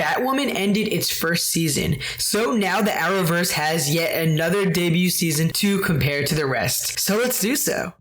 Batwoman ended its first season, so now the Arrowverse has yet another debut season to compare to the rest. So let's do so.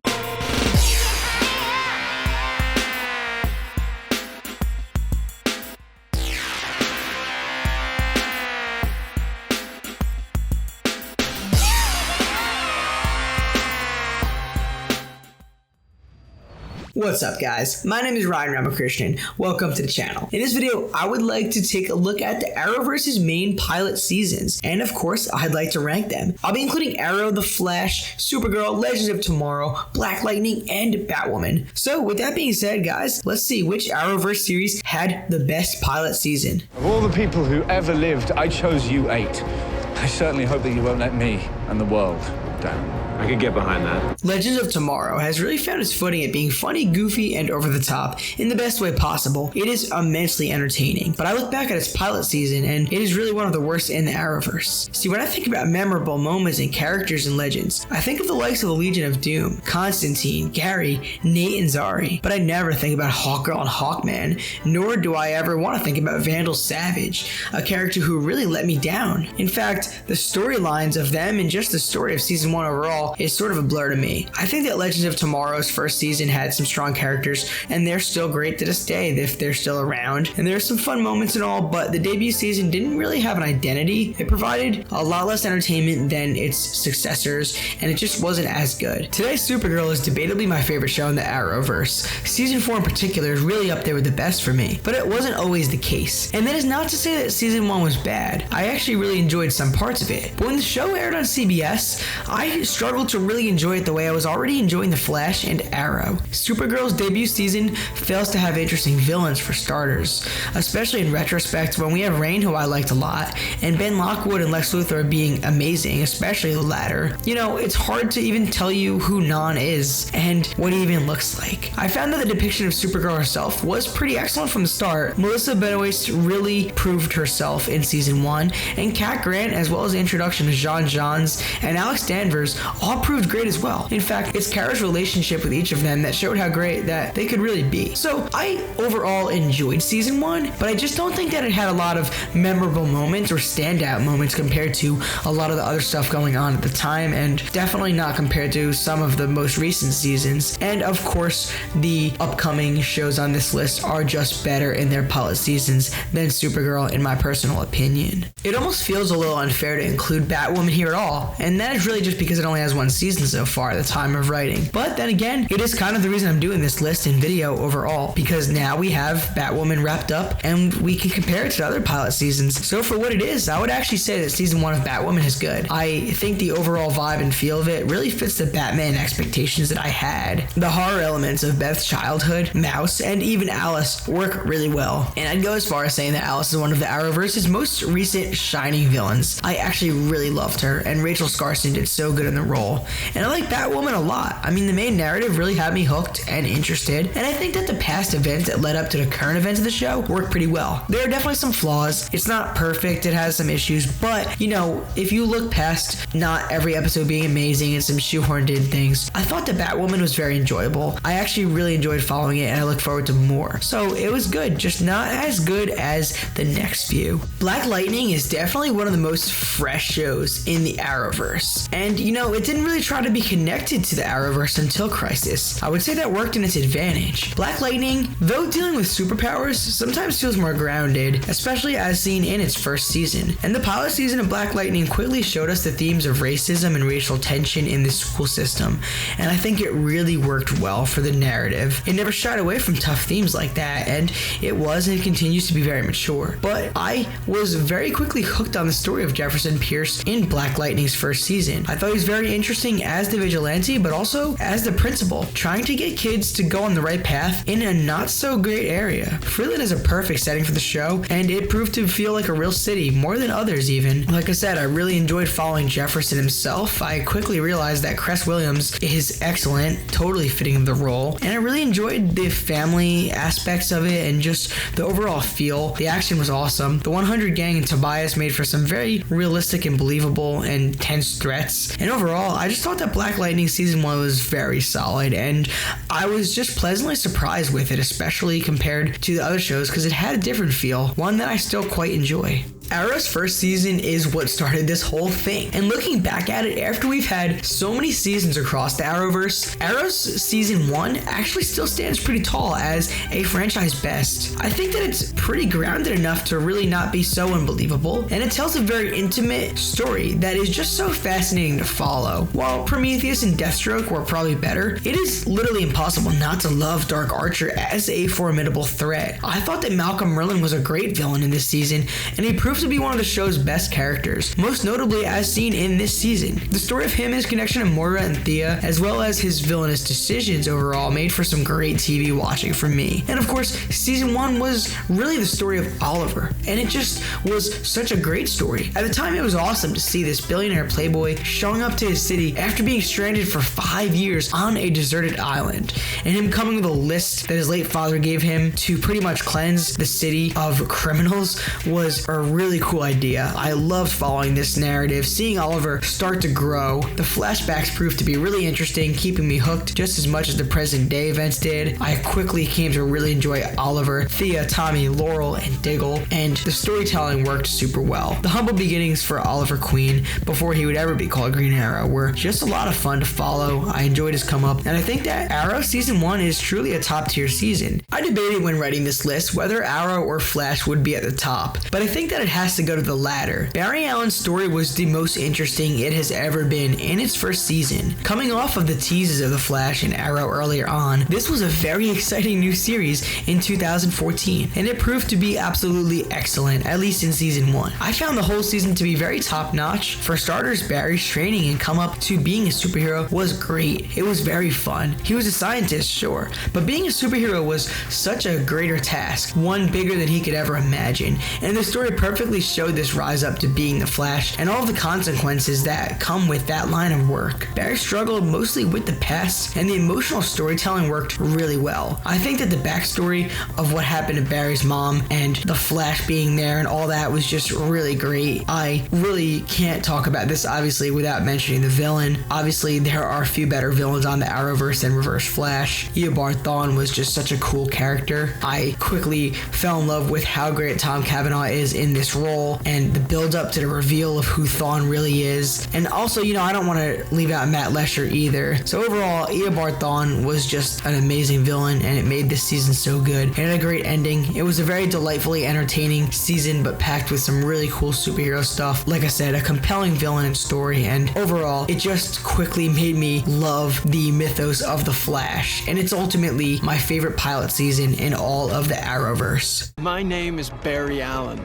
What's up, guys? My name is Ryan Ramakrishnan. Welcome to the channel. In this video, I would like to take a look at the Arrowverse's main pilot seasons, and of course, I'd like to rank them. I'll be including Arrow, The Flash, Supergirl, Legends of Tomorrow, Black Lightning, and Batwoman. So with that being said, guys, let's see which Arrowverse series had the best pilot season. Of all the people who ever lived, I chose you 8. I certainly hope that you won't let me and the world down. I could get behind that. Legends of Tomorrow has really found its footing at being funny, goofy, and over the top in the best way possible. It is immensely entertaining, but I look back at its pilot season and it is really one of the worst in the Arrowverse. See, when I think about memorable moments and characters in Legends, I think of the likes of the Legion of Doom, Constantine, Gary, Nate, and Zari, but I never think about Hawkgirl and Hawkman, nor do I ever want to think about Vandal Savage, a character who really let me down. In fact, the storylines of them and just the story of season 1 overall is sort of a blur to me. I think that Legends of Tomorrow's first season had some strong characters, and they're still great to this day if they're still around, and there are some fun moments and all, but the debut season didn't really have an identity. It provided a lot less entertainment than its successors, and it just wasn't as good. Today, Supergirl is debatably my favorite show in the Arrowverse. Season 4 in particular is really up there with the best for me, but it wasn't always the case. And that is not to say that season 1 was bad. I actually really enjoyed some parts of it, but when the show aired on CBS, I struggled to really enjoy it the way I was already enjoying The Flash and Arrow. Supergirl's debut season fails to have interesting villains for starters, especially in retrospect when we have Reign, who I liked a lot, and Ben Lockwood and Lex Luthor being amazing, especially the latter. You know, it's hard to even tell you who Non is and what he even looks like. I found that the depiction of Supergirl herself was pretty excellent from the start. Melissa Benoist really proved herself in season 1, and Kat Grant, as well as the introduction of Jean Johns and Alex Danvers, all proved great as well. In fact, it's Kara's relationship with each of them that showed how great that they could really be. So I overall enjoyed season 1, but I just don't think that it had a lot of memorable moments or standout moments compared to a lot of the other stuff going on at the time, and definitely not compared to some of the most recent seasons. And of course, the upcoming shows on this list are just better in their pilot seasons than Supergirl, in my personal opinion. It almost feels a little unfair to include Batwoman here at all, and that is really just because it only has one season so far at the time of writing. But then again, it is kind of the reason I'm doing this list and video overall, because now we have Batwoman wrapped up and we can compare it to other pilot seasons. So for what it is, I would actually say that season 1 of Batwoman is good. I think the overall vibe and feel of it really fits the Batman expectations that I had. The horror elements of Beth's childhood, Mouse, and even Alice work really well. And I'd go as far as saying that Alice is one of the Arrowverse's most recent shining villains. I actually really loved her, and Rachel Skarsten did so good in the role. And I like Batwoman a lot. I mean, the main narrative really had me hooked and interested, and I think that the past events that led up to the current events of the show work pretty well. There are definitely some flaws. It's not perfect, it has some issues, but, you know, if you look past not every episode being amazing and some shoehorned in things, I thought that Batwoman was very enjoyable. I actually really enjoyed following it, and I look forward to more. So it was good, just not as good as the next few. Black Lightning is definitely one of the most fresh shows in the Arrowverse, and, you know, it didn't really try to be connected to the Arrowverse until Crisis. I would say that worked in its advantage. Black Lightning, though dealing with superpowers, sometimes feels more grounded, especially as seen in its first season. And the pilot season of Black Lightning quickly showed us the themes of racism and racial tension in the school system, and I think it really worked well for the narrative. It never shied away from tough themes like that, and it was and continues to be very mature. But I was very quickly hooked on the story of Jefferson Pierce in Black Lightning's first season. I thought he was very interesting as the vigilante, but also as the principal, trying to get kids to go on the right path in a not so great area. Freeland is a perfect setting for the show, and it proved to feel like a real city, more than others even. Like I said, I really enjoyed following Jefferson himself. I quickly realized that Cress Williams is excellent, totally fitting the role, and I really enjoyed the family aspects of it and just the overall feel. The action was awesome. The 100 gang and Tobias made for some very realistic and believable and tense threats, list. And overall, I just thought that Black Lightning Season 1 was very solid, and I was just pleasantly surprised with it, especially compared to the other shows, because it had a different feel, one that I still quite enjoy. Arrow's first season is what started this whole thing, and looking back at it, after we've had so many seasons across the Arrowverse, Arrow's Season 1 actually still stands pretty tall as a franchise best. I think that it's pretty grounded enough to really not be so unbelievable, and it tells a very intimate story that is just so fascinating to follow. While Prometheus and Deathstroke were probably better, it is literally impossible not to love Dark Archer as a formidable threat. I thought that Malcolm Merlyn was a great villain in this season, and he proved to be one of the show's best characters, most notably as seen in this season. The story of him, his connection to Moira and Thea, as well as his villainous decisions overall, made for some great TV watching for me. And of course, Season 1 was really the story of Oliver, and it just was such a great story. At the time, it was awesome to see this billionaire playboy showing up to his city after being stranded for 5 years on a deserted island, and him coming with a list that his late father gave him to pretty much cleanse the city of criminals was a really cool idea. I loved following this narrative, seeing Oliver start to grow. The flashbacks proved to be really interesting, keeping me hooked just as much as the present day events did. I quickly came to really enjoy Oliver, Thea, Tommy, Laurel, and Diggle, and the storytelling worked super well. The humble beginnings for Oliver Queen, before he would ever be called Green Arrow, were just a lot of fun to follow. I enjoyed his come up, and I think that Arrow Season 1 is truly a top tier season. I debated when writing this list whether Arrow or Flash would be at the top, but I think that it has to go to the latter. Barry Allen's story was the most interesting it has ever been in its first season. Coming off of the teases of The Flash and Arrow earlier on, this was a very exciting new series in 2014, and it proved to be absolutely excellent, at least in Season 1. I found the whole season to be very top notch. For starters, Barry's training and come up to being a superhero was great. It was very fun. He was a scientist, sure, but being a superhero was such a greater task, one bigger than he could ever imagine, and the story perfectly showed this rise up to being the Flash and all of the consequences that come with that line of work. Barry struggled mostly with the past, and the emotional storytelling worked really well. I think that the backstory of what happened to Barry's mom and the Flash being there and all that was just really great. I really can't talk about this obviously without mentioning the villain. Obviously there are a few better villains on the Arrowverse than Reverse Flash. Eobard Thawne was just such a cool character. I quickly fell in love with how great Tom Cavanaugh is in this role, and the build up to the reveal of who Thawne really is. And also, I don't want to leave out Matt Lesher either. So overall, Eobard Thawne was just an amazing villain, and it made this season so good. It had a great ending. It was a very delightfully entertaining season, but packed with some really cool superhero stuff. Like I said, a compelling villain and story, and overall, it just quickly made me love the mythos of The Flash, and it's ultimately my favorite pilot season in all of the Arrowverse. My name is Barry Allen,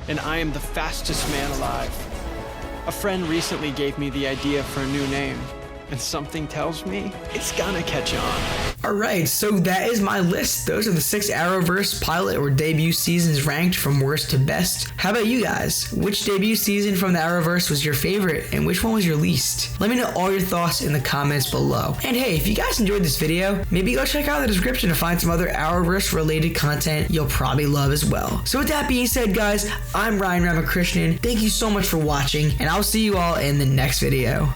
and I am the fastest man alive. A friend recently gave me the idea for a new name, and something tells me it's gonna catch on. Alright, so that is my list. Those are the 6 Arrowverse pilot or debut seasons ranked from worst to best. How about you guys? Which debut season from the Arrowverse was your favorite, and which one was your least? Let me know all your thoughts in the comments below. And hey, if you guys enjoyed this video, maybe go check out the description to find some other Arrowverse related content you'll probably love as well. So with that being said, guys, I'm Ryan Ramakrishnan. Thank you so much for watching, and I'll see you all in the next video.